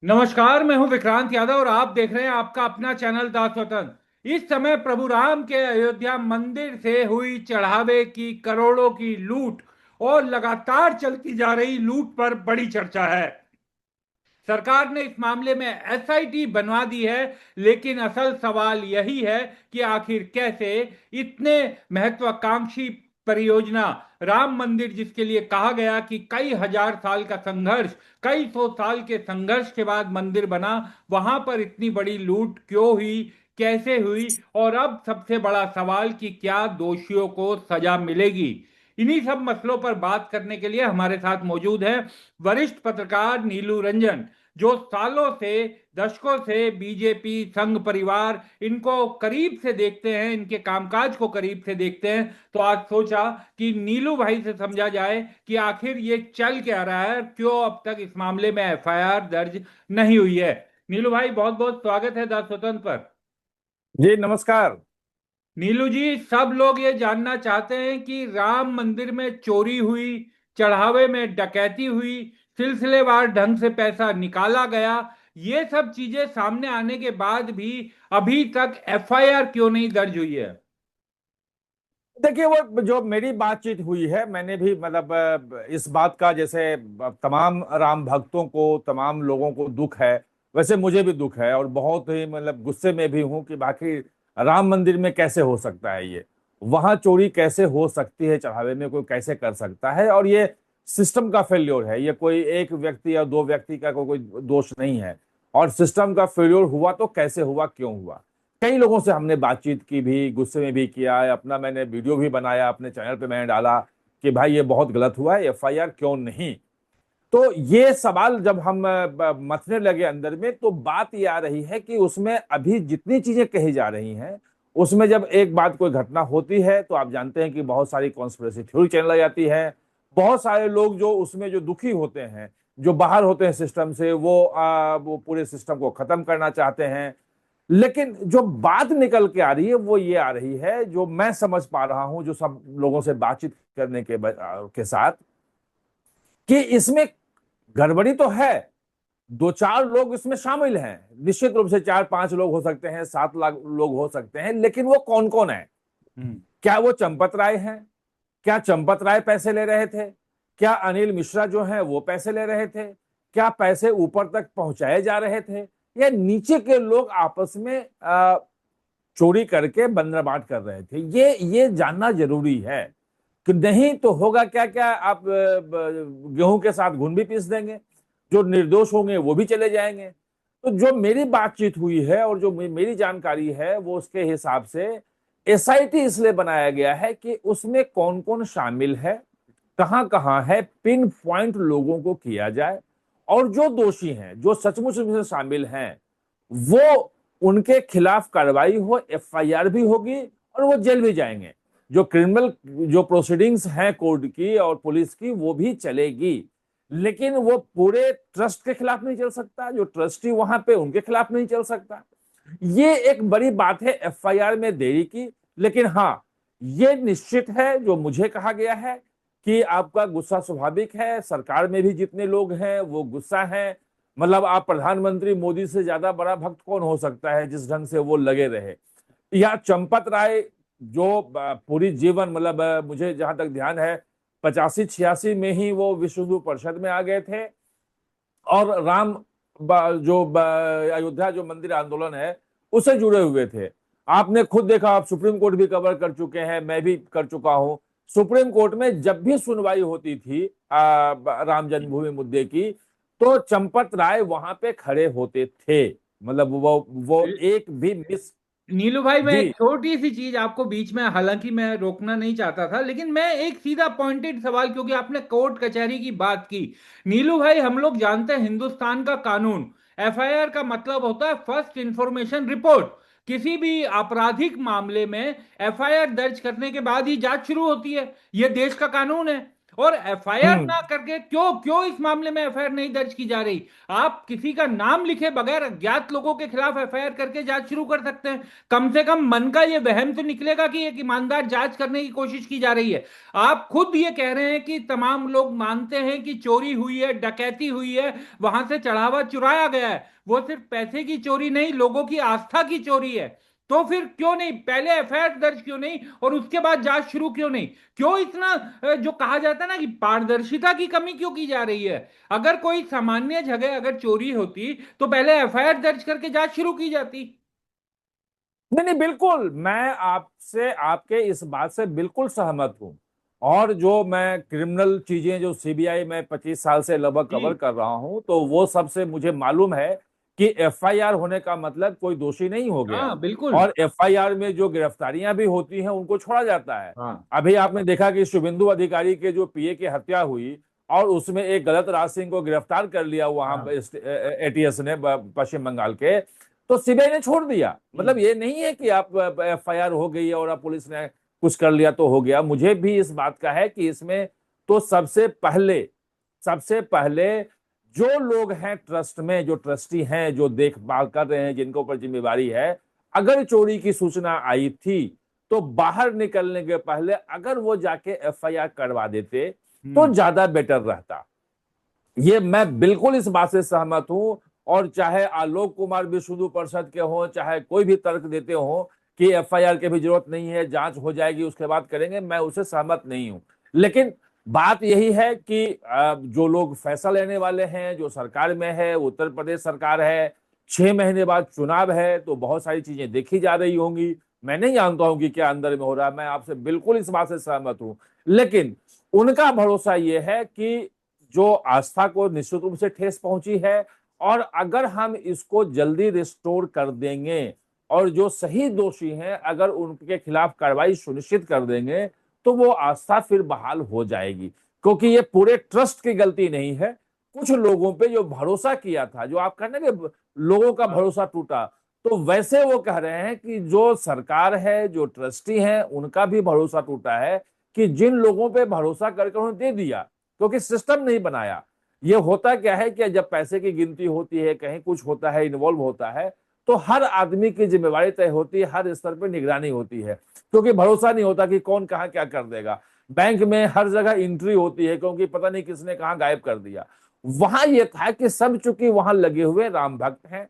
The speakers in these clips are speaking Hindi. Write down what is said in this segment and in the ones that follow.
नमस्कार। मैं हूं विक्रांत यादव और आप देख रहे हैं आपका अपना चैनल दास वतन। इस समय प्रभु राम के अयोध्या मंदिर से हुई चढ़ावे की करोड़ों की लूट और लगातार चलती जा रही लूट पर बड़ी चर्चा है। सरकार ने इस मामले में एसआईटी बनवा दी है, लेकिन असल सवाल यही है कि आखिर कैसे इतने महत्वाकांक्षी परियोजना राम मंदिर, जिसके लिए कहा गया कि कई हजार साल का संघर्ष, कई सौ साल के संघर्ष के बाद मंदिर बना, वहां पर इतनी बड़ी लूट क्यों हुई, कैसे हुई, और अब सबसे बड़ा सवाल कि क्या दोषियों को सजा मिलेगी। इन्हीं सब मसलों पर बात करने के लिए हमारे साथ मौजूद है वरिष्ठ पत्रकार नीलू रंजन, जो सालों से, दशकों से बीजेपी संघ परिवार इनको करीब से देखते हैं, इनके कामकाज को करीब से देखते हैं। तो आज सोचा कि नीलू भाई से समझा जाए कि आखिर ये चल क्या रहा है, क्यों अब तक इस मामले में एफआईआर दर्ज नहीं हुई है। नीलू भाई, बहुत बहुत स्वागत है द स्वतंत्र पर। जी नमस्कार। नीलू जी, सब लोग ये जानना चाहते हैं कि राम मंदिर में चोरी हुई, चढ़ावे में डकैती हुई, सिलसिलेवार ढंग से पैसा निकाला गया, ये सब चीजें सामने आने के बाद भी अभी तक एफआईआर क्यों नहीं दर्ज हुई है। देखिए, वो जो मेरी बातचीत हुई है, मैंने भी मतलब इस बात का, जैसे तमाम राम भक्तों को, तमाम लोगों को दुख है, वैसे मुझे भी दुख है और बहुत ही मतलब गुस्से में भी हूं कि बाकी राम मंदिर में कैसे हो सकता है ये, वहां चोरी कैसे हो सकती है, चढ़ावे में कोई कैसे कर सकता है। और ये सिस्टम का फेल्योर है, ये कोई एक व्यक्ति या दो व्यक्ति का कोई दोष नहीं है। और सिस्टम का फेल्योर हुआ तो कैसे हुआ, क्यों हुआ। कई लोगों से हमने बातचीत की भी, गुस्से में भी किया है, अपना मैंने वीडियो भी बनाया, अपने चैनल पे मैंने डाला कि भाई ये बहुत गलत हुआ है, एफआईआर क्यों नहीं। तो ये सवाल जब हम मथने लगे अंदर में, तो बात ये आ रही है कि उसमें अभी जितनी चीजें कही जा रही हैं, उसमें जब एक बात कोई घटना होती है तो आप जानते हैं कि बहुत सारी कॉन्स्पिरेसी थ्योरी चलने लग जाती है। बहुत सारे लोग जो उसमें जो दुखी होते हैं, जो बाहर होते हैं सिस्टम से, वो पूरे सिस्टम को खत्म करना चाहते हैं। लेकिन जो बात निकल के आ रही है वो ये आ रही है, जो मैं समझ पा रहा हूं, जो सब लोगों से बातचीत करने के साथ, कि इसमें गड़बड़ी तो है। दो चार लोग इसमें शामिल हैं, निश्चित रूप से चार पांच लोग हो सकते हैं, 7 लाख लोग हो सकते हैं, लेकिन वो कौन कौन है। हम्म। क्या वो चंपत राय हैं? क्या चंपत राय पैसे ले रहे थे? क्या अनिल मिश्रा जो है वो पैसे ले रहे थे? क्या पैसे ऊपर तक पहुंचाए जा रहे थे, या नीचे के लोग आपस में चोरी करके बंदरबाट कर रहे थे? ये जानना जरूरी है। कि नहीं तो होगा क्या, क्या आप गेहूं के साथ घुन भी पीस देंगे, जो निर्दोष होंगे वो भी चले जाएंगे। तो जो मेरी बातचीत हुई है और जो मेरी जानकारी है, वो उसके हिसाब से एसआईटी इसलिए बनाया गया है कि उसमें कौन कौन शामिल है, कहां कहां है, पिन पॉइंट लोगों को किया जाए। और जो दोषी हैं, जो सचमुच में शामिल हैं, वो उनके खिलाफ कार्रवाई हो, एफआईआर भी होगी और वो जेल भी जाएंगे। जो क्रिमिनल जो प्रोसीडिंग्स हैं कोर्ट की और पुलिस की, वो भी चलेगी। लेकिन वो पूरे ट्रस्ट के खिलाफ नहीं चल सकता, जो ट्रस्टी वहां पे उनके खिलाफ नहीं चल सकता। ये एक बड़ी बात है एफआईआर में देरी की। लेकिन हाँ, ये निश्चित है जो मुझे कहा गया है कि आपका गुस्सा स्वाभाविक है, सरकार में भी जितने लोग हैं वो गुस्सा है। मतलब आप प्रधानमंत्री मोदी से ज्यादा बड़ा भक्त कौन हो सकता है, जिस ढंग से वो लगे रहे। या चंपत राय, जो पूरी जीवन मतलब मुझे जहां तक ध्यान है 85-86 में ही वो विश्व हिंदू परिषद में आ गए थे। और राम अयोध्या जो मंदिर आंदोलन है उससे जुड़े हुए थे। आपने खुद देखा, आप सुप्रीम कोर्ट भी कवर कर चुके हैं, मैं भी कर चुका हूं। सुप्रीम कोर्ट में जब भी सुनवाई होती थी राम जन्मभूमि मुद्दे की, तो चंपत राय वहां पे खड़े होते थे। मतलब वो एक भी मिस। नीलू भाई, मैं जी। एक छोटी सी चीज आपको बीच में, हालांकि मैं रोकना नहीं चाहता था, लेकिन मैं एक सीधा पॉइंटेड सवाल, क्योंकि आपने कोर्ट कचहरी की बात की। नीलू भाई, हम लोग जानते हैं हिंदुस्तान का कानून, एफआईआर का मतलब होता है फर्स्ट इंफॉर्मेशन रिपोर्ट। किसी भी आपराधिक मामले में एफआईआर दर्ज करने के बाद ही जांच शुरू होती है, यह देश का कानून है। और एफआईआर हम्म। ना करके क्यों क्यों इस मामले में एफआईआर नहीं दर्ज की जा रही? आप किसी का नाम लिखे बगैर अज्ञात लोगों के खिलाफ एफआईआर करके जांच शुरू कर सकते हैं। कम से कम मन का ये वहम तो निकलेगा कि एक ईमानदार जांच करने की कोशिश की जा रही है। आप खुद ये कह रहे हैं कि तमाम लोग मानते हैं कि चोरी हुई है, डकैती हुई है, वहां से चढ़ावा चुराया गया है। वो सिर्फ पैसे की चोरी नहीं, लोगों की आस्था की चोरी है। तो फिर क्यों नहीं पहले एफआईआर दर्ज, क्यों नहीं और उसके बाद जांच शुरू क्यों नहीं? क्यों इतना जो कहा जाता है ना कि पारदर्शिता की कमी क्यों की जा रही है? अगर कोई सामान्य जगह अगर चोरी होती तो पहले एफआईआर दर्ज करके जांच शुरू की जाती। नहीं नहीं, बिल्कुल मैं आपसे आपके इस बात से बिल्कुल सहमत हूं। और जो मैं क्रिमिनल चीजें जो सीबीआई में 25 साल से लगभग जी। कवर कर रहा हूं, तो वो सबसे मुझे मालूम है कि एफआईआर होने का मतलब कोई दोषी नहीं हो गया। हाँ बिल्कुल। और एफआईआर में जो गिरफ्तारियां भी होती हैं उनको छोड़ा जाता है। हाँ। अभी आपने देखा कि शुभेंदु अधिकारी के जो पीए की हत्या हुई और उसमें एक गलत राज सिंह को गिरफ्तार कर लिया वहां हाँ। एटीएस ने पश्चिम बंगाल के, तो सीबीआई ने छोड़ दिया। मतलब हम्म। ये नहीं है कि आप एफआईआर हो गई है और अब पुलिस ने कुछ कर लिया तो हो गया। मुझे भी इस बात का है कि इसमें तो सबसे पहले जो लोग हैं ट्रस्ट में, जो ट्रस्टी हैं, जो देखभाल कर रहे हैं, जिनके ऊपर जिम्मेवारी है, अगर चोरी की सूचना आई थी तो बाहर निकलने के पहले अगर वो जाके एफआईआर करवा देते तो हम्म। ज्यादा बेटर रहता। ये मैं बिल्कुल इस बात से सहमत हूं। और चाहे आलोक कुमार भी शुद्ध परिषद के हों, चाहे कोई भी तर्क देते हो कि एफआईआर की भी जरूरत नहीं है, जांच हो जाएगी उसके बाद करेंगे, मैं उससे सहमत नहीं हूं। लेकिन बात यही है कि जो लोग फैसला लेने वाले हैं, जो सरकार में है, उत्तर प्रदेश सरकार है, 6 महीने बाद चुनाव है, तो बहुत सारी चीजें देखी जा रही होंगी। मैं नहीं जानता हूं कि क्या अंदर में हो रहा है, मैं आपसे बिल्कुल इस बात से सहमत हूं। लेकिन उनका भरोसा यह है कि जो आस्था को निश्चित रूप से ठेस पहुंची है, और अगर हम इसको जल्दी रिस्टोर कर देंगे और जो सही दोषी हैं अगर उनके खिलाफ कार्रवाई सुनिश्चित कर देंगे तो वो आस्था फिर बहाल हो जाएगी। क्योंकि ये पूरे ट्रस्ट की गलती नहीं है, कुछ लोगों पे जो भरोसा किया था, जो आप कहने के लोगों का हाँ। भरोसा टूटा, तो वैसे वो कह रहे हैं कि जो सरकार है, जो ट्रस्टी हैं, उनका भी भरोसा टूटा है कि जिन लोगों पे भरोसा करके उन्होंने दे दिया, क्योंकि सिस्टम नहीं बनाया। ये होता क्या है कि जब पैसे की गिनती होती है, कहीं कुछ होता है, इन्वॉल्व होता है, तो हर आदमी की जिम्मेवारी तय होती है, हर स्तर पर निगरानी होती है, क्योंकि भरोसा नहीं होता कि कौन कहाँ क्या कर देगा। बैंक में हर जगह एंट्री होती है क्योंकि पता नहीं किसने कहाँ गायब कर दिया। वहां यह था कि सब चूंकि वहां लगे हुए राम भक्त हैं,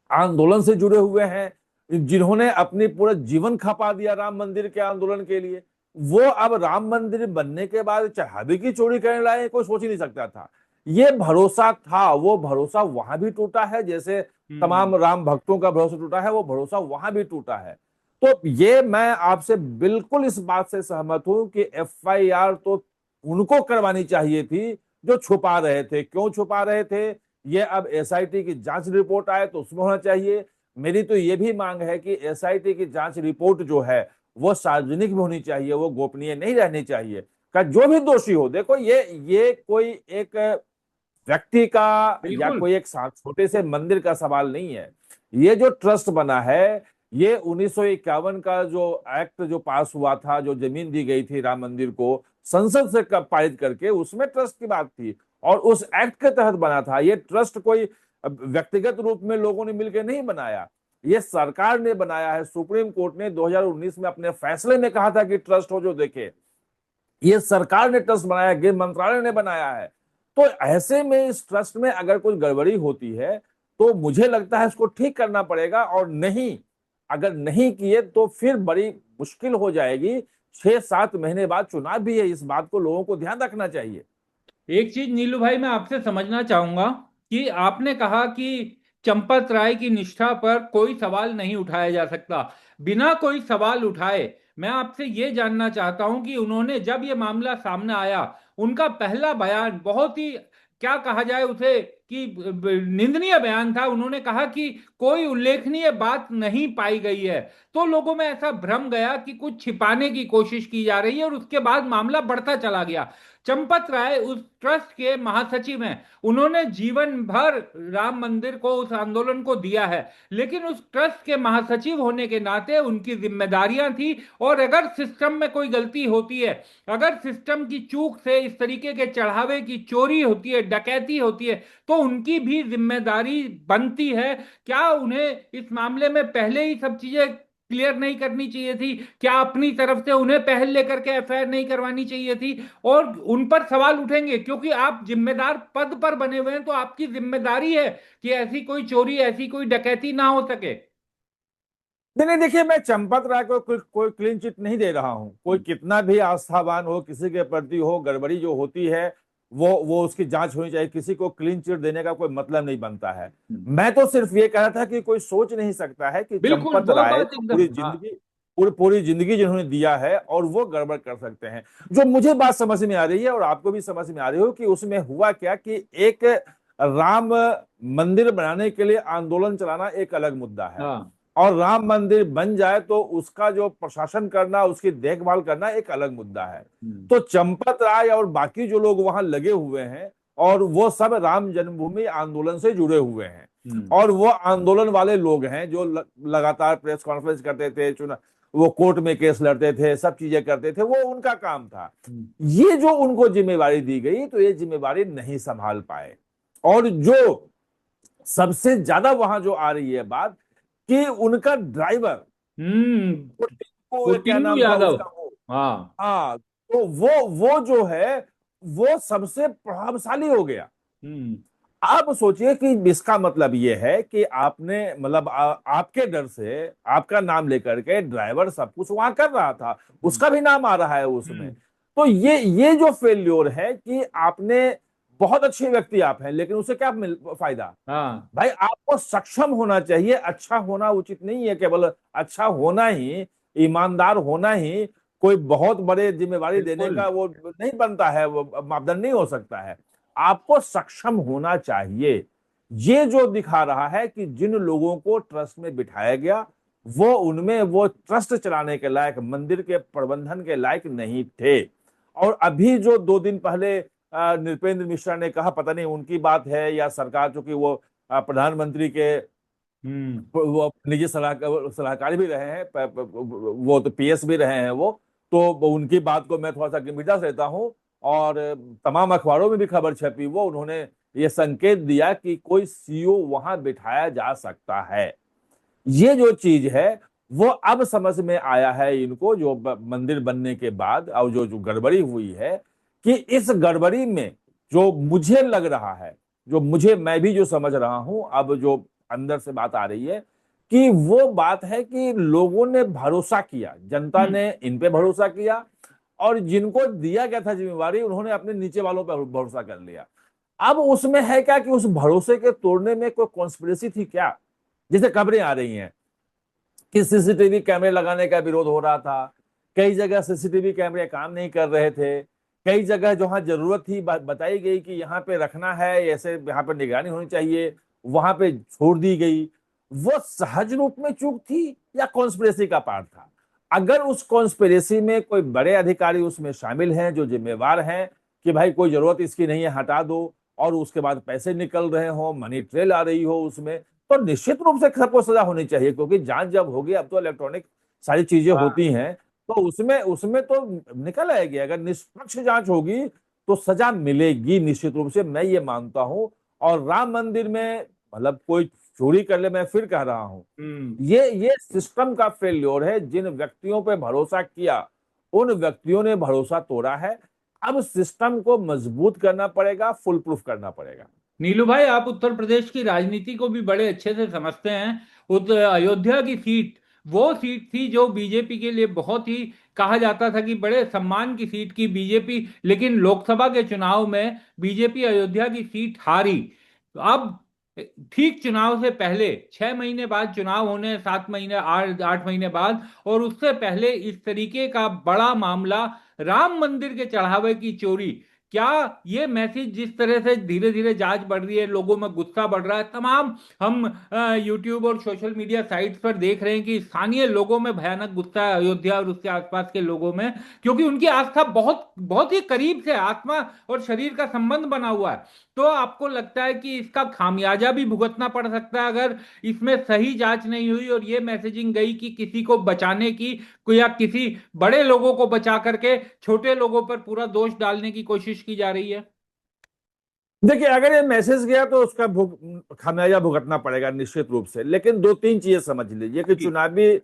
आंदोलन से जुड़े हुए हैं, जिन्होंने अपनी पूरा जीवन खपा दिया राम मंदिर के आंदोलन के लिए, वो अब राम मंदिर बनने के बाद चाबी की चोरी करने लाए, कोई सोच ही नहीं सकता था। ये भरोसा था, वो भरोसा वहां भी टूटा है, जैसे हम्म। तमाम राम भक्तों का भरोसा टूटा है, वो भरोसा वहां भी टूटा है। तो ये मैं आपसे बिल्कुल इस बात से सहमत हूं कि एफआईआर तो उनको करवानी चाहिए थी जो छुपा रहे थे। क्यों छुपा रहे थे, ये अब एसआईटी की जांच रिपोर्ट आए तो उसमें होना चाहिए। मेरी तो ये भी मांग है कि एसआईटी की जांच रिपोर्ट जो है वो सार्वजनिक भी होनी चाहिए, वो गोपनीय नहीं रहनी चाहिए। का जो भी दोषी हो, देखो ये कोई एक व्यक्ति का या बिल्कुल। कोई एक छोटे से मंदिर का सवाल नहीं है। ये जो ट्रस्ट बना है, ये 1951 का जो एक्ट जो पास हुआ था, जो जमीन दी गई थी राम मंदिर को संसद से पारित करके, उसमें ट्रस्ट की बात थी और उस एक्ट के तहत बना था। ये ट्रस्ट कोई व्यक्तिगत रूप में लोगों ने मिलकर नहीं बनाया, ये सरकार ने बनाया है। सुप्रीम कोर्ट ने 2019 में अपने फैसले में कहा था कि ट्रस्ट हो जो देखे, ये सरकार ने ट्रस्ट बनाया, गृह मंत्रालय ने बनाया है। तो ऐसे में इस ट्रस्ट में अगर कुछ गड़बड़ी होती है तो मुझे लगता है इसको ठीक करना पड़ेगा, और नहीं, अगर नहीं किए तो फिर बड़ी मुश्किल हो जाएगी। 6-7 महीने बाद चुनाव भी है, इस बात को लोगों को ध्यान रखना चाहिए। एक चीज नीलू भाई मैं आपसे समझना चाहूंगा कि आपने कहा कि चंपत राय की निष्ठा पर कोई सवाल नहीं उठाया जा सकता। बिना कोई सवाल उठाए मैं आपसे ये जानना चाहता हूं कि उन्होंने जब ये मामला सामने आया, उनका पहला बयान बहुत ही, क्या कहा जाए उसे, कि निंदनीय बयान था। उन्होंने कहा कि कोई उल्लेखनीय बात नहीं पाई गई है। तो लोगों में ऐसा भ्रम गया कि कुछ छिपाने की कोशिश की जा रही है, और उसके बाद मामला बढ़ता चला गया। चंपत राय उस ट्रस्ट के महासचिव हैं। उन्होंने जीवन भर राम मंदिर को, उस आंदोलन को दिया है, लेकिन उस ट्रस्ट के महासचिव होने के नाते उनकी जिम्मेदारियां थी। और अगर सिस्टम में कोई गलती होती है, अगर सिस्टम की चूक से इस तरीके के चढ़ावे की चोरी होती है, डकैती होती है, तो उनकी भी जिम्मेदारी बनती है। क्या उन्हें इस मामले में पहले ही सब चीजें क्लियर नहीं करनी चाहिए थी? क्या अपनी तरफ से उन्हें पहल लेकर के एफआईआर नहीं करवानी चाहिए थी? और उन पर सवाल उठेंगे, क्योंकि आप जिम्मेदार पद पर बने हुए हैं, तो आपकी जिम्मेदारी है कि ऐसी कोई चोरी, ऐसी कोई डकैती ना हो सके। नहीं नहीं, देखिए, मैं चंपत राय को कोई क्लीन चिट नहीं दे रहा हूं। कोई कितना भी आस्थावान हो, किसी के प्रति हो, गड़बड़ी जो होती है वो उसकी जांच होनी चाहिए। किसी को क्लीन चिट देने का कोई मतलब नहीं बनता है। मैं तो सिर्फ ये कह रहा था कि कोई सोच नहीं सकता है कि बिल्कुल, चंपत वो राय बात तो एकदम, पूरी हाँ। जिंदगी, पूरी जिंदगी जिन्होंने दिया है और वो गड़बड़ कर सकते हैं। जो मुझे बात समझ में आ रही है और आपको भी समझ में आ रही हो कि उसमें हुआ क्या कि एक राम मंदिर बनाने के लिए आंदोलन चलाना एक अलग मुद्दा है, हाँ। और राम मंदिर बन जाए तो उसका जो प्रशासन करना, उसकी देखभाल करना एक अलग मुद्दा है। तो चंपत राय और बाकी जो लोग वहां लगे हुए हैं, और वो सब राम जन्मभूमि आंदोलन से जुड़े हुए हैं, और वो आंदोलन वाले लोग हैं जो लगातार प्रेस कॉन्फ्रेंस करते थे, चुना, वो कोर्ट में केस लड़ते थे, सब चीजें करते थे, वो उनका काम था। ये जो उनको जिम्मेवारी दी गई, तो ये जिम्मेवारी नहीं संभाल पाए। और जो सबसे ज्यादा वहां जो आ रही है बात, कि उनका ड्राइवर, हम्म। वो टिंकू, वो क्या टिंकू नाम था यादव। उसका, वो, हाँ। हाँ, तो वो जो है, वो सबसे प्रभावशाली हो गया। हम्म। आप सोचिए कि इसका मतलब ये है कि आपने, मतलब आपके डर से, आपका नाम लेकर के ड्राइवर सब कुछ वहां कर रहा था, उसका भी नाम आ रहा है उसमें। हम्म। तो ये जो फेल्योर है कि आपने, बहुत अच्छे व्यक्ति आप हैं, लेकिन उससे क्या फायदा? हाँ। भाई, आपको सक्षम होना चाहिए। अच्छा होना उचित नहीं है केवल अच्छा होना ही, ईमानदार होना ही कोई बहुत बड़े जिम्मेवारी देने बिल्कुल। का वो नहीं बनता है, वो मापदंड नहीं हो सकता है। आपको सक्षम होना चाहिए। ये जो दिखा रहा है कि जिन लोगों को ट्रस्ट में बिठाया गया, वो उनमें वो ट्रस्ट चलाने के लायक, मंदिर के प्रबंधन के लायक नहीं थे। और अभी जो 2 दिन पहले नृपेंद्र मिश्रा ने कहा, पता नहीं उनकी बात है या सरकार, चूंकि वो प्रधानमंत्री के हम्म। वो निजी सलाहकार भी रहे हैं, वो तो पीएस भी रहे हैं वो, तो उनकी बात को मैं थोड़ा सा गंभीरता से लेता हूँ। और तमाम अखबारों में भी खबर छपी, वो उन्होंने ये संकेत दिया कि कोई सीईओ वहां बिठाया जा सकता है। ये जो चीज है, वो अब समझ में आया है इनको, जो मंदिर बनने के बाद, और जो जो गड़बड़ी हुई है, कि इस गड़बड़ी में जो मुझे लग रहा है, जो मुझे, मैं भी जो समझ रहा हूं, अब जो अंदर से बात आ रही है, कि वो बात है कि लोगों ने भरोसा किया, जनता हम्म। ने इन पे भरोसा किया, और जिनको दिया गया था जिम्मेवारी, उन्होंने अपने नीचे वालों पर भरोसा कर लिया। अब उसमें है क्या कि उस भरोसे के तोड़ने में कोई कॉन्स्पिरेसी थी क्या? जैसे खबरें आ रही हैं कि सीसीटीवी कैमरे लगाने का विरोध हो रहा था, कई जगह सीसीटीवी कैमरे काम नहीं कर रहे थे, कई जगह जहां जरूरत थी बताई गई कि यहाँ पे रखना है, ऐसे यहाँ पे निगरानी होनी चाहिए, वहां पे छोड़ दी गई। वो सहज रूप में चूक थी या कॉन्स्पिरेसी का पार्ट था? अगर उस कॉन्स्पिरेसी में कोई बड़े अधिकारी उसमें शामिल हैं जो जिम्मेवार हैं कि भाई कोई जरूरत इसकी नहीं है, हटा दो, और उसके बाद पैसे निकल रहे हो, मनी ट्रेल आ रही हो उसमें, तो निश्चित रूप से सबको सजा होनी चाहिए। क्योंकि जांच जब होगी, अब तो इलेक्ट्रॉनिक सारी चीजें हाँ। होती हैं, तो उसमें उसमें तो निकल आएगी। अगर निष्पक्ष जांच होगी तो सजा मिलेगी निश्चित रूप से, मैं ये मानता हूं। और राम मंदिर में, मतलब कोई चोरी कर ले, मैं फिर कह रहा हूं, हम्म। ये सिस्टम का फेल्योर है। जिन व्यक्तियों पे भरोसा किया, उन व्यक्तियों ने भरोसा तोड़ा है। अब सिस्टम को मजबूत करना पड़ेगा, फुल प्रूफ करना पड़ेगा। नीलू भाई, आप उत्तर प्रदेश की राजनीति को भी बड़े अच्छे से समझते हैं। अयोध्या की सीट वो सीट थी जो बीजेपी के लिए बहुत ही, कहा जाता था कि बड़े सम्मान की सीट की बीजेपी, लेकिन लोकसभा के चुनाव में बीजेपी अयोध्या की सीट हारी। तो अब ठीक चुनाव से पहले 6 महीने बाद चुनाव होने, 7 महीने, 8 8 महीने बाद, और उससे पहले इस तरीके का बड़ा मामला, राम मंदिर के चढ़ावे की चोरी, क्या ये मैसेज जिस तरह से धीरे धीरे जांच बढ़ रही है, लोगों में गुस्सा बढ़ रहा है, तमाम हम यूट्यूब और सोशल मीडिया साइट्स पर देख रहे हैं कि स्थानीय लोगों में भयानक गुस्सा है, अयोध्या और उसके आसपास के लोगों में, क्योंकि उनकी आस्था बहुत बहुत ही करीब से आत्मा और शरीर का संबंध बना हुआ है। तो आपको लगता है कि इसका खामियाजा भी भुगतना पड़ सकता है अगर इसमें सही जांच नहीं हुई और ये मैसेजिंग गई कि किसी को बचाने की, या किसी बड़े लोगों को बचा करके छोटे लोगों पर पूरा दोष डालने की कोशिश की जा रही है? देखिए, अगर ये मैसेज गया तो उसका खामियाजा भुगतना पड़ेगा निश्चित रूप से। लेकिन दो तीन चीजें समझ लीजिए कि जी। चुनावी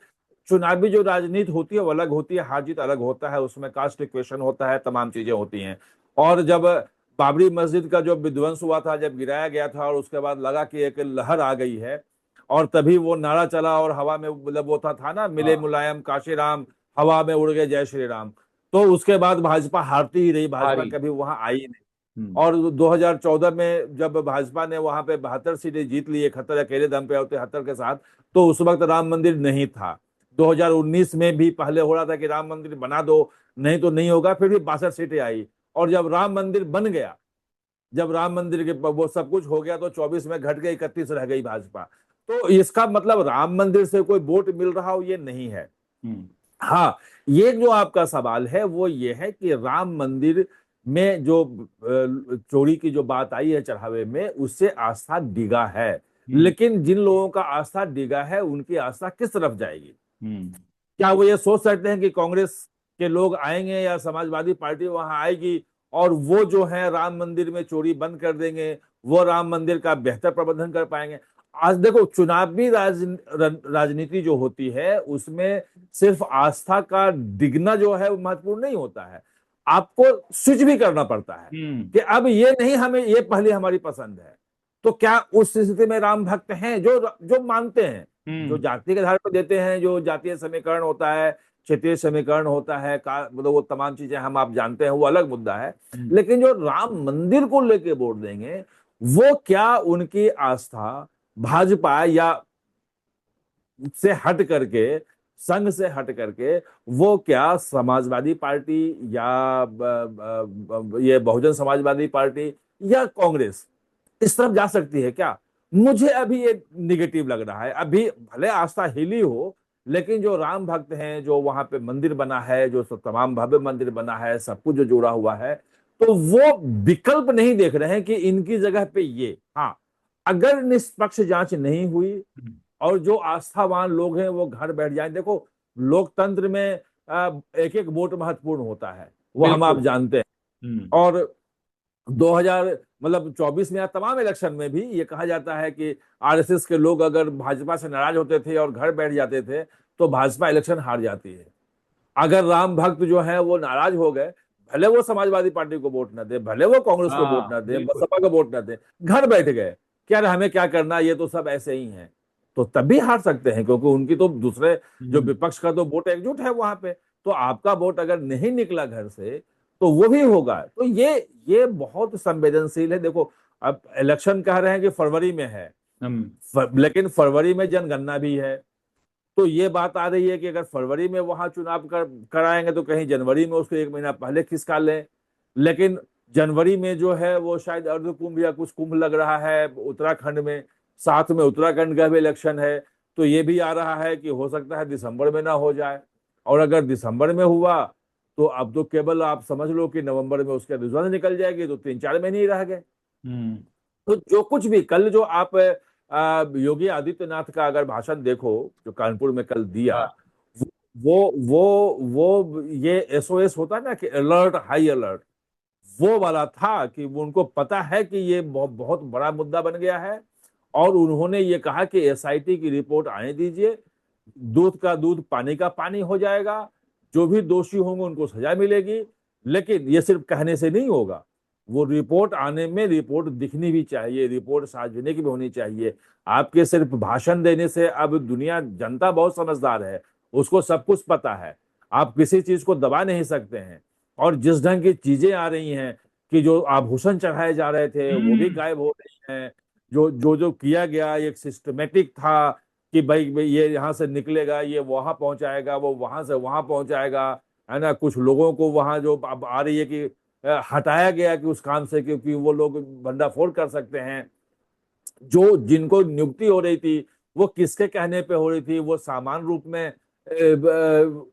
चुनावी जो राजनीति होती है वो अलग होती है, हार जीत अलग होता है, उसमें कास्ट इक्वेशन होता है, तमाम चीजें होती हैं। और जब बाबरी मस्जिद का जो विध्वंस हुआ था, जब गिराया गया था और उसके बाद लगा कि एक लहर आ गई है, और तभी वो नारा चला और हवा में, मतलब वो था ना, मिले हाँ। मुलायम काशीराम, हवा में उड़ गए जय श्री राम। तो उसके बाद भाजपा हारती ही रही, भाजपा हारी। कभी वहां आई नहीं। हम्म। और 2014 में जब भाजपा ने वहां पे 72 सीटें जीत ली, 71 अकेले दम पे और 73 के साथ, तो उस वक्त राम मंदिर नहीं था। 2019 में भी पहले हो रहा था कि राम मंदिर बना दो, नहीं तो नहीं होगा, फिर भी 62 सीटें आई। और जब राम मंदिर बन गया, जब राम मंदिर के वो सब कुछ हो गया, तो 24 में घट गई, 31 रह गई भाजपा। तो इसका मतलब राम मंदिर से कोई वोट मिल रहा हो, ये नहीं है। हम्म। हाँ, ये जो आपका सवाल है वो ये है कि राम मंदिर में जो चोरी की जो बात आई है चढ़ावे में, उससे आस्था डिगा है। हम्म। लेकिन जिन लोगों का आस्था डिगा है, उनकी आस्था किस तरफ जाएगी? हम्म। क्या वो ये सोच सकते हैं कि कांग्रेस के लोग आएंगे या समाजवादी पार्टी वहां आएगी और वो जो है राम मंदिर में चोरी बंद कर देंगे, वो राम मंदिर का बेहतर प्रबंधन कर पाएंगे? आज देखो, चुनावी राजनीति जो होती है उसमें सिर्फ आस्था का डिगना जो है वो महत्वपूर्ण नहीं होता है। आपको स्विच भी करना पड़ता है हम्म। कि अब ये नहीं, हमें ये पहले हमारी पसंद है। तो क्या उस स्थिति में राम भक्त हैं जो जो मानते हैं, जो हम्म। जाति के आधार पर देते हैं, जो जातीय समीकरण होता है, क्षेत्रीय समीकरण होता है का, मतलब वो तमाम चीजें हम आप जानते हैं, वो अलग मुद्दा है। हम्म। लेकिन जो राम मंदिर को लेके वोट देंगे, वो क्या उनकी आस्था भाजपा या से हट करके, संघ से हट करके, वो क्या समाजवादी पार्टी या ये बहुजन समाजवादी पार्टी या कांग्रेस इस तरफ जा सकती है क्या? मुझे अभी ये निगेटिव लग रहा है। अभी भले आस्था हिली हो, लेकिन जो राम भक्त हैं, जो वहां पे मंदिर बना है, जो सब तमाम भव्य मंदिर बना है, सब कुछ जो जुड़ा हुआ है, तो वो विकल्प नहीं देख रहे हैं कि इनकी जगह पे ये। हाँ, अगर निष्पक्ष जांच नहीं हुई हम्म। और जो आस्थावान लोग हैं वो घर बैठ जाएं। देखो, लोकतंत्र में एक एक वोट महत्वपूर्ण होता है, वो हम आप बिल्कुल। जानते हैं। हम्म। और 2000 मतलब 24 में या तमाम इलेक्शन में भी ये कहा जाता है कि आरएसएस के लोग अगर भाजपा से नाराज होते थे और घर बैठ जाते थे, तो भाजपा इलेक्शन हार जाती है। अगर राम भक्त जो है वो नाराज हो गए, भले वो समाजवादी पार्टी को वोट न दे, भले वो कांग्रेस को वोट हाँ न दे, बिल्कुल। बसपा को वोट न दे, घर बैठ गए, क्या हमें क्या करना, ये तो सब ऐसे ही हैं, तो तब भी हार सकते हैं, क्योंकि उनकी तो दूसरे जो हम्म। विपक्ष का तो वोट एकजुट है वहां पे। तो आपका वोट अगर नहीं निकला घर से, तो वो भी होगा। तो ये बहुत संवेदनशील है। देखो, अब इलेक्शन कह रहे हैं कि फरवरी में है, हम्म। लेकिन फरवरी में जनगणना भी है। तो ये बात आ रही है कि अगर फरवरी में वहां चुनाव कराएंगे, तो कहीं जनवरी में उसको एक महीना पहले खिसका लें। लेकिन जनवरी में जो है वो शायद अर्ध कुंभ या कुछ कुंभ लग रहा है उत्तराखंड में, साथ में उत्तराखंड का भी इलेक्शन है। तो ये भी आ रहा है कि हो सकता है दिसंबर में ना हो जाए। और अगर दिसंबर में हुआ, तो अब तो केवल आप समझ लो कि नवंबर में उसके रिजल्ट निकल जाएगी, तो 3-4 महीने ही रह गए। हम्म। तो जो कुछ भी कल जो आप योगी आदित्यनाथ का अगर भाषण देखो, जो कानपुर में कल दिया, हाँ। वो ये एसओएस होता है ना कि अलर्ट, हाई अलर्ट, वो वाला था कि वो उनको पता है कि ये बहुत बड़ा मुद्दा बन गया है। और उन्होंने ये कहा कि एसआईटी की रिपोर्ट आने दीजिए, दूध का दूध पानी का पानी हो जाएगा, जो भी दोषी होंगे उनको सजा मिलेगी। लेकिन ये सिर्फ कहने से नहीं होगा, वो रिपोर्ट आने में रिपोर्ट दिखनी भी चाहिए, रिपोर्ट सार्वजनिक भी होनी चाहिए। आपके सिर्फ भाषण देने से, अब दुनिया जनता बहुत समझदार है, उसको सब कुछ पता है, आप किसी चीज को दबा नहीं सकते हैं। और जिस ढंग की चीजें आ रही हैं कि जो आभूषण चढ़ाए जा रहे थे वो भी हम्म। गायब हो रहे हैं, जो जो जो किया गया एक सिस्टमेटिक था कि भाई ये यहाँ से निकलेगा, ये वहां पहुंचाएगा, वो वहां से वहां पहुंचाएगा, है ना। कुछ लोगों को वहां जो अब आ रही है कि हटाया गया कि उस काम से, क्योंकि वो लोग भंडाफोड़ कर सकते हैं। जो जिनको नियुक्ति हो रही थी वो किसके कहने पे हो रही थी, वो सामान्य रूप में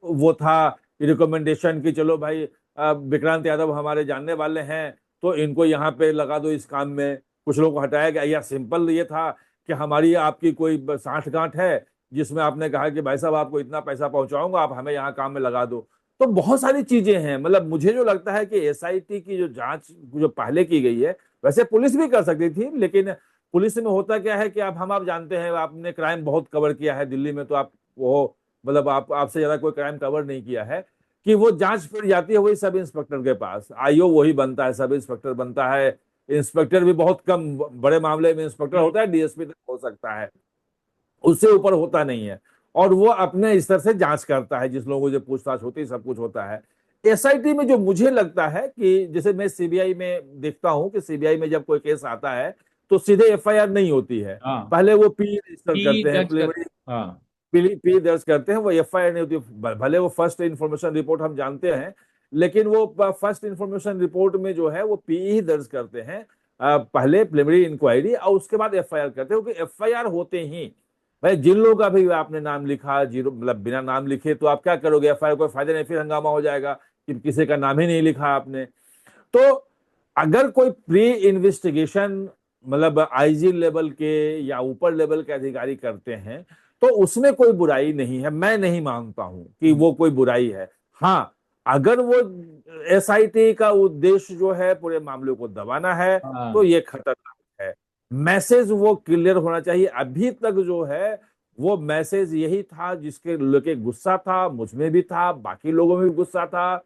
वो था रिकमेंडेशन कि चलो भाई विक्रांत यादव हमारे जानने वाले हैं तो इनको यहाँ पे लगा दो इस काम में, कुछ लोगों को हटाया गया, या सिंपल ये था कि हमारी आपकी कोई साठ गांठ है जिसमें आपने कहा कि भाई साहब आपको इतना पैसा पहुंचाऊंगा, आप हमें यहाँ काम में लगा दो। तो बहुत सारी चीजें हैं। मतलब मुझे जो लगता है कि एसआईटी की जो जांच जो पहले की गई है, वैसे पुलिस भी कर सकती थी, लेकिन पुलिस में होता क्या है कि आप जानते हैं, आपने क्राइम बहुत कवर किया है दिल्ली में, तो आप वो मतलब आप आपसे ज्यादा कोई क्राइम कवर नहीं किया है, कि वो जांच फिर जाती है वही सब इंस्पेक्टर के पास, आईओ वही बनता है, सब इंस्पेक्टर बनता है। इंस्पेक्टर भी बहुत कम बड़े मामले में इंस्पेक्टर होता है, डीएसपी तक हो सकता है, उससे ऊपर होता नहीं है। और वो अपने स्तर से जांच करता है, जिस लोगों से पूछताछ होती है सब कुछ होता है। एसआईटी में जो मुझे लगता है कि जैसे मैं सीबीआई में देखता हूं कि सीबीआई में जब कोई केस आता है तो सीधे एफआईआर नहीं होती है, हाँ, पहले वो पी रजिस्टर पी करते हैं, दर्ज कर। प्रिलिमिनरी हाँ। पी दर्ज करते हैं, वो एफआईआर नहीं होती। भले वो फर्स्ट इंफॉर्मेशन रिपोर्ट हम जानते हैं, लेकिन वो फर्स्ट इंफॉर्मेशन रिपोर्ट में जो है वो पी ही दर्ज करते हैं, पहले प्रिलिमिनरी इंक्वायरी और उसके बाद एफआईआर करते हैं, क्योंकि एफआईआर होते ही भाई जिन लोगों का भी आपने नाम लिखा जीरो, मतलब बिना नाम लिखे तो आप क्या करोगे, एफआईआर कोई फायदा नहीं, फिर हंगामा हो जाएगा कि किसी का नाम ही नहीं लिखा आपने। तो अगर कोई प्री इन्वेस्टिगेशन मतलब आईजी लेवल के या ऊपर लेवल के अधिकारी करते हैं तो उसमें कोई बुराई नहीं है, मैं नहीं मानता हूं कि वो कोई बुराई है। हाँ, अगर वो एसआईटी का उद्देश्य जो है पूरे मामले को दबाना है तो हाँ। ये खतरनाक है। मैसेज वो क्लियर होना चाहिए। अभी तक जो है वो मैसेज यही था जिसके लेके गुस्सा था, मुझ में भी था, बाकी लोगों में भी गुस्सा था,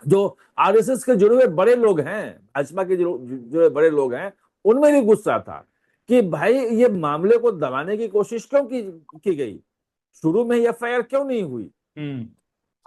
जो आरएसएस के जुड़े हुए बड़े लोग हैं, भाजपा के जुड़े बड़े लोग हैं, उनमें भी गुस्सा था कि भाई ये मामले को दबाने की कोशिश क्यों की गई, शुरू में ही एफआईआर क्यों नहीं हुई। हम्म।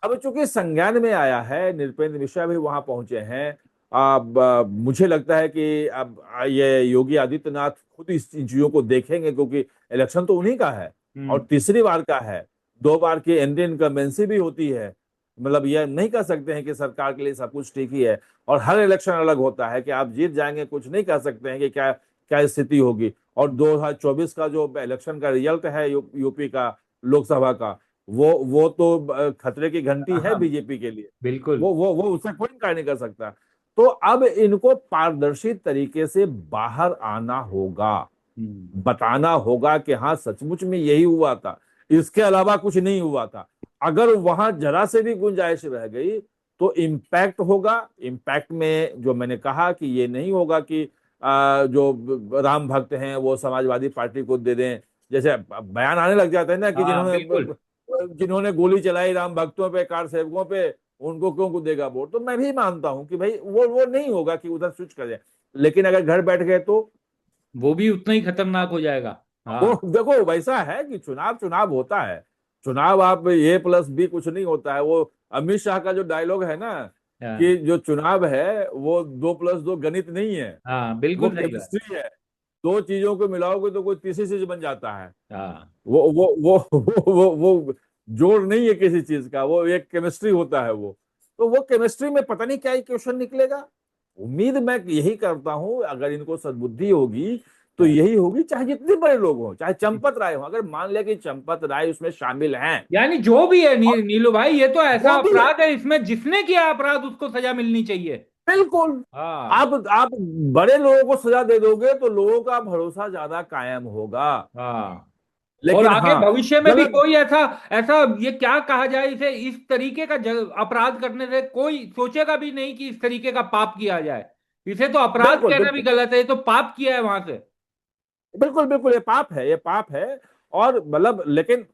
अब चूंकि संज्ञान में आया है, नृपेंद्र मिश्रा भी वहां पहुंचे हैं, अब मुझे लगता है कि अब ये योगी आदित्यनाथ खुद इस इन चीजों को देखेंगे, क्योंकि इलेक्शन तो उन्हीं का है और हम्म। तीसरी बार का है, दो बार की एंटी इनकम्बेंसी भी होती है। मतलब यह नहीं कह सकते हैं कि सरकार के लिए सब कुछ ठीक ही है, और हर इलेक्शन अलग होता है कि आप जीत जाएंगे, कुछ नहीं कह सकते हैं कि क्या क्या स्थिति होगी। और 2024 का जो इलेक्शन का रिजल्ट है यूपी का, लोकसभा का, वो तो खतरे की घंटी हाँ, है हाँ, बीजेपी के लिए। बिल्कुल। वो उससे कोई इनकार नहीं कर सकता। तो अब इनको पारदर्शी तरीके से बाहर आना होगा, हम्म। बताना होगा कि हाँ सचमुच में यही हुआ था, इसके अलावा कुछ नहीं हुआ था। अगर वहां जरा से भी गुंजाइश रह गई तो इम्पैक्ट होगा। इम्पैक्ट में जो मैंने कहा कि ये नहीं होगा कि जो राम भक्त हैं वो समाजवादी पार्टी को दे दें, जैसे बयान आने लग जाते हैं ना कि हाँ, बिल्कुल। जिन्होंने जिन्होंने गोली चलाई राम भक्तों पे, कार सेवकों पे, उनको क्यों को देगा वोट। तो मैं भी मानता हूं कि भाई वो नहीं होगा कि उधर स्विच कर जाए, लेकिन अगर घर बैठ गए तो वो भी उतना ही खतरनाक हो जाएगा। वो हाँ। देखो वैसा है कि चुनाव चुनाव होता है। चुनाव आप ए प्लस बी कुछ नहीं होता है। वो अमित शाह का जो डायलॉग है ना कि हाँ। जो चुनाव है वो 2+2 गणित नहीं है, हाँ, वो बिल्कुल सही बात। केमिस्ट्री है। दो चीजों को मिलाओगे तो कोई तीसरी चीज बन जाता है। हाँ। वो जोड़ नहीं है किसी चीज का, वो एक केमिस्ट्री होता है वो। तो वो केमिस्ट्री में पता नहीं क्या ही क्वेश्चन निकलेगा। उम्मीद मैं यही करता हूं अगर इनको सद्बुद्धि होगी तो हाँ। यही होगी, चाहे जितने बड़े लोग हों, चाहे चंपत राय हो, अगर मान लिया कि चंपत राय उसमें शामिल हैं, यानी जो भी है और नीलू भाई, ये तो ऐसा जो भी है, अपराध है, इसमें जिसने किया अपराध उसको सजा मिलनी चाहिए। बिल्कुल। हाँ। आप बड़े लोगों को सजा दे दोगे तो लोगों का भरोसा ज्यादा कायम होगा। हाँ। और लेकिन आगे हाँ, भविष्य में भी गलत, कोई ऐसा ऐसा ये क्या कहा जाए इसे, इस तरीके का अपराध करने से कोई सोचेगा भी नहीं कि इस तरीके का पाप किया जाए। इसे तो अपराध बिल्कुल कहना भी बिल्कुल गलत है, ये तो पाप किया है वहां से। बिल्कुल बिल्कुल, ये पाप है, ये पाप है। और मतलब लेकिन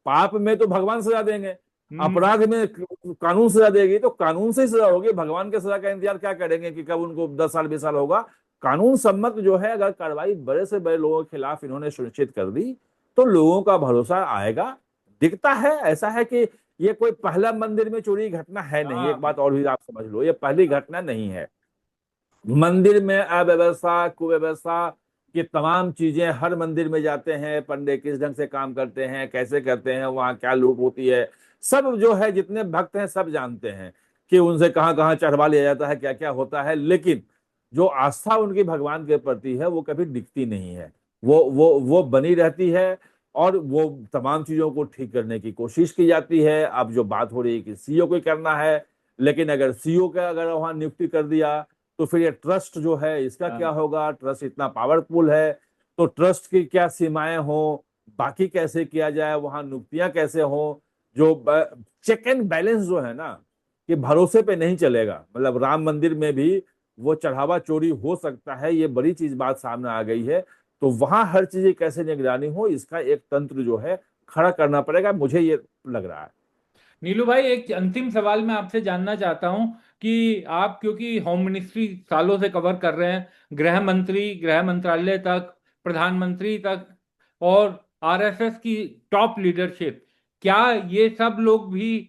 पाप में तो भगवान सजा देंगे, हम्म। अपराध में कानून सजा देगी, तो कानून से ही सजा होगी। भगवान के सजा का इंतजार क्या करेंगे कि कब उनको 10 साल 20 साल होगा। कानून सम्मत जो है, अगर कार्रवाई बड़े से बड़े लोगों के खिलाफ इन्होंने सुनिश्चित कर दी तो लोगों का भरोसा आएगा। दिखता है ऐसा है कि ये कोई पहला मंदिर में चोरी घटना है नहीं, एक हाँ। बात और भी आप समझ लो, ये पहली घटना नहीं है। मंदिर में अव्यवस्था कुव्यवस्था की तमाम चीजें, हर मंदिर में जाते हैं पंडित किस ढंग से काम करते हैं, कैसे करते हैं, वहां क्या लूट होती है, सब जो है जितने भक्त हैं सब जानते हैं। कि उनसे कहाँ कहाँ चढ़वा लिया जाता है, क्या क्या होता है, लेकिन जो आस्था उनकी भगवान के प्रति है वो कभी दिखती नहीं है। वो बनी रहती है, और वो तमाम चीजों को ठीक करने की कोशिश की जाती है। अब जो बात हो रही है कि सीईओ को करना है, लेकिन अगर सीईओ का अगर वहां नियुक्ति कर दिया तो फिर ये ट्रस्ट जो है इसका क्या हाँ। होगा? ट्रस्ट इतना पावरफुल है, तो ट्रस्ट की क्या सीमाएं हो, बाकी कैसे किया जाए, वहां नियुक्तियां कैसे हो, जो चेक एंड बैलेंस जो है ना, कि भरोसे पे नहीं चलेगा। मतलब राम मंदिर में भी वो चढ़ावा चोरी हो सकता है, ये बड़ी चीज बात सामने आ गई है। तो वहां हर चीज की कैसे निगरानी हो, इसका एक तंत्र जो है खड़ा करना पड़ेगा, मुझे ये लग रहा है। नीलू भाई, एक अंतिम सवाल मैं आपसे जानना चाहता हूं कि आप क्योंकि होम मिनिस्ट्री सालों से कवर कर रहे हैं, गृह मंत्री, गृह मंत्रालय तक, प्रधानमंत्री तक, और आरएसएस की टॉप लीडरशिप, क्या ये सब लोग भी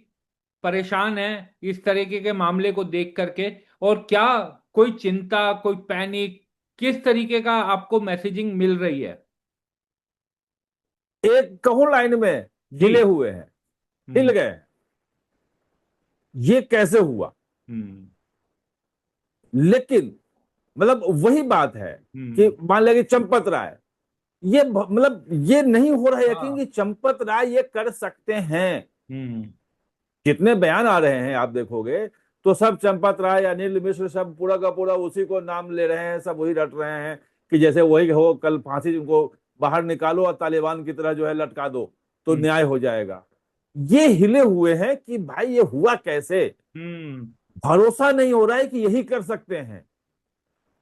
परेशान हैं इस तरीके के मामले को देख करके? और क्या कोई चिंता, कोई पैनिक, किस तरीके का आपको मैसेजिंग मिल रही है? एक कहूं लाइन में, जी। हिले हुए हैं, हिल हम्म। गए। ये कैसे हुआ? हम्म। लेकिन मतलब वही बात है कि हम्म। मान लिया कि चंपत राय, मतलब ये नहीं हो रहा है यकीन हाँ। कि चंपत राय ये कर सकते हैं। हम्म। जितने बयान आ रहे हैं आप देखोगे तो सब चंपत राय, अनिल मिश्र, सब पूरा का पूरा उसी को नाम ले रहे हैं, सब वही रट रहे हैं कि जैसे वही हो, कल फांसी उनको बाहर निकालो और तालिबान की तरह जो है लटका दो तो हम्म। न्याय हो जाएगा। ये हिले हुए हैं कि भाई ये हुआ कैसे, हम्म। भरोसा नहीं हो रहा है कि यही कर सकते हैं।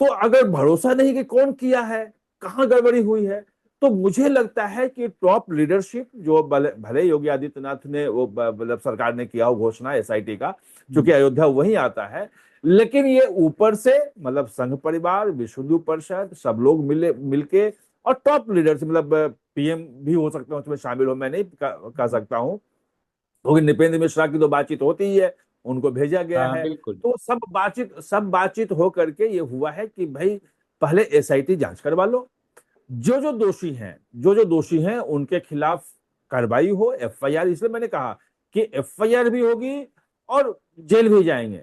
तो अगर भरोसा नहीं कि कौन किया है, कहां गड़बड़ी हुई है, तो मुझे लगता है कि टॉप लीडरशिप जो भले भले योगी आदित्यनाथ ने वो मतलब सरकार ने किया हो घोषणा एसआईटी का, क्योंकि हम्म। अयोध्या वही आता है, लेकिन ये ऊपर से मतलब संघ परिवार, विश्व हिंदू परिषद, सब लोग मिलके, और टॉप लीडर्स मतलब पीएम भी हो सकते हैं उसमें शामिल हो, मैं नहीं कह सकता हूं, क्योंकि नृपेंद्र मिश्रा की तो बातचीत होती ही है, उनको भेजा गया हाँ, है। बिल्कुल। तो सब बातचीत हो करके ये हुआ है कि भाई पहले एसआईटी जांच करवा लो, जो जो दोषी हैं उनके खिलाफ कार्रवाई हो, एफआईआर। इसलिए मैंने कहा कि एफआईआर भी होगी और जेल भी जाएंगे।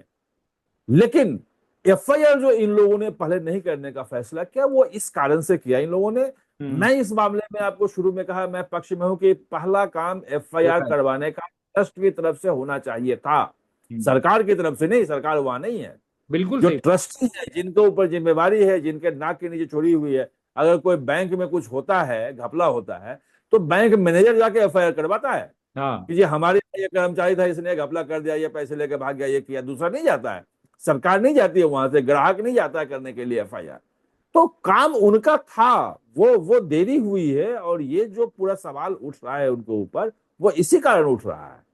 लेकिन एफआईआर जो इन लोगों ने पहले नहीं करने का फैसला किया, वो इस कारण से किया इन लोगों ने। हम्म। मैं इस मामले में आपको शुरू में कहा, मैं पक्ष में हूं कि पहला काम एफआईआर एफआईआर। करवाने का ट्रस्ट की तरफ से होना चाहिए था, हम्म। सरकार की तरफ से नहीं। सरकार वहां नहीं है, बिल्कुल जो सही। ट्रस्टी है, जिनके ऊपर जिम्मेवारी है, जिनके नाक के नीचे छोड़ी हुई है। अगर कोई बैंक में कुछ होता है, घपला होता है, तो बैंक मैनेजर जाके एफआईआर करवाता है हाँ। कि ये हमारे ये कर्मचारी था, इसने घपला कर दिया, ये पैसे लेके भाग गया, ये किया। दूसरा नहीं जाता है, सरकार नहीं जाती है वहां से, ग्राहक नहीं जाता है करने के लिए एफआईआर। तो काम उनका था, वो देरी हुई है, और ये जो पूरा सवाल उठ रहा है उनके ऊपर, वो इसी कारण उठ रहा है।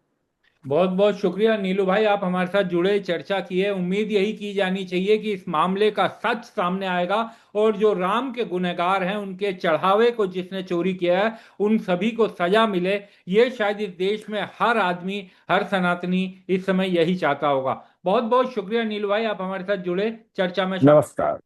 बहुत बहुत शुक्रिया नीलू भाई, आप हमारे साथ जुड़े, चर्चा की है। उम्मीद यही की जानी चाहिए कि इस मामले का सच सामने आएगा, और जो राम के गुनहगार हैं, उनके चढ़ावे को जिसने चोरी किया है, उन सभी को सजा मिले। ये शायद इस देश में हर आदमी, हर सनातनी इस समय यही चाहता होगा। बहुत बहुत शुक्रिया नीलू भाई, आप हमारे साथ जुड़े, चर्चा में शामिल। नमस्कार।